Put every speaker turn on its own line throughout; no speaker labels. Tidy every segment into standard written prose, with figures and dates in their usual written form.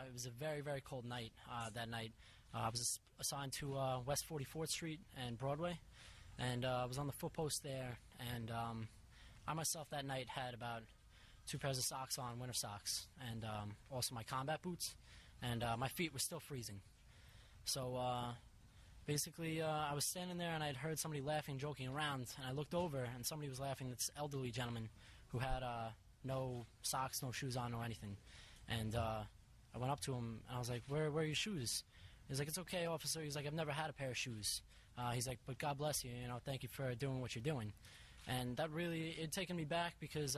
It was a very, very cold night that night. I was assigned to West 44th Street and Broadway, and I was on the foot post there, and I myself that night had about 2 pairs of socks on, winter socks, and also my combat boots, and my feet were still freezing. So basically I was standing there and I had heard somebody laughing, joking around, and I looked over and somebody was laughing, this elderly gentleman who had no socks, no shoes on, no anything. And I went up to him and I was like, where are your shoes? He's like, it's okay, officer. He's like, I've never had a pair of shoes. He's like, but God bless you, thank you for doing what you're doing. And that really, it had taken me back because,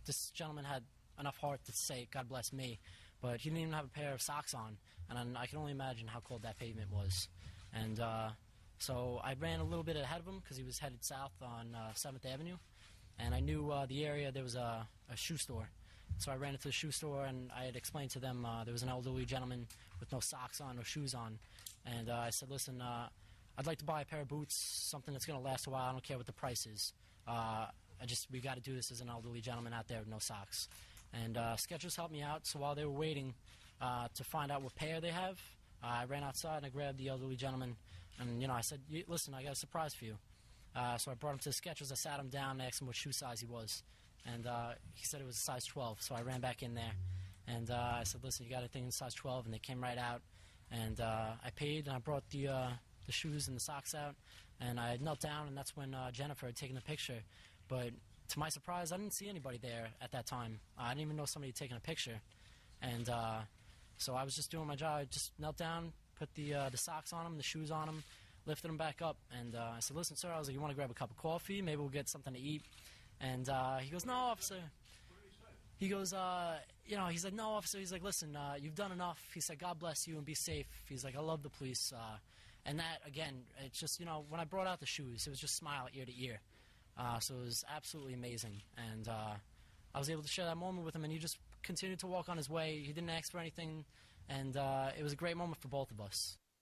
this gentleman had enough heart to say, God bless me, but he didn't even have a pair of socks on, and I can only imagine how cold that pavement was. And so I ran a little bit ahead of him because he was headed south on 7th Avenue, and I knew the area, there was a shoe store. So I ran into the shoe store, and I had explained to them there was an elderly gentleman with no socks on, no shoes on, and I said, listen, I'd like to buy a pair of boots, something that's going to last a while. I don't care what the price is. We got to do this as an elderly gentleman out there with no socks. And Skechers helped me out, so while they were waiting to find out what pair they have, I ran outside and I grabbed the elderly gentleman, and I said, listen, I got a surprise for you. So I brought him to the Skechers, I sat him down and asked him what shoe size he was. And he said it was a size 12, so I ran back in there. And I said, listen, you got anything in size 12? And they came right out. And I paid, and I brought the shoes and the socks out. And I knelt down, and that's when Jennifer had taken the picture. But to my surprise, I didn't see anybody there at that time. I didn't even know somebody had taken a picture. And so I was just doing my job. I just knelt down, put the socks on him, the shoes on him, lifted him back up. And I said, listen, sir, I was like, you want to grab a cup of coffee? Maybe we'll get something to eat. And he goes, no, officer. He goes, he said, no, officer. He's like, listen, you've done enough. He said, God bless you and be safe. He's like, I love the police. And that, again, it's just, when I brought out the shoes, it was just smile ear to ear. So it was absolutely amazing. And I was able to share that moment with him, and he just continued to walk on his way. He didn't ask for anything, and it was a great moment for both of us.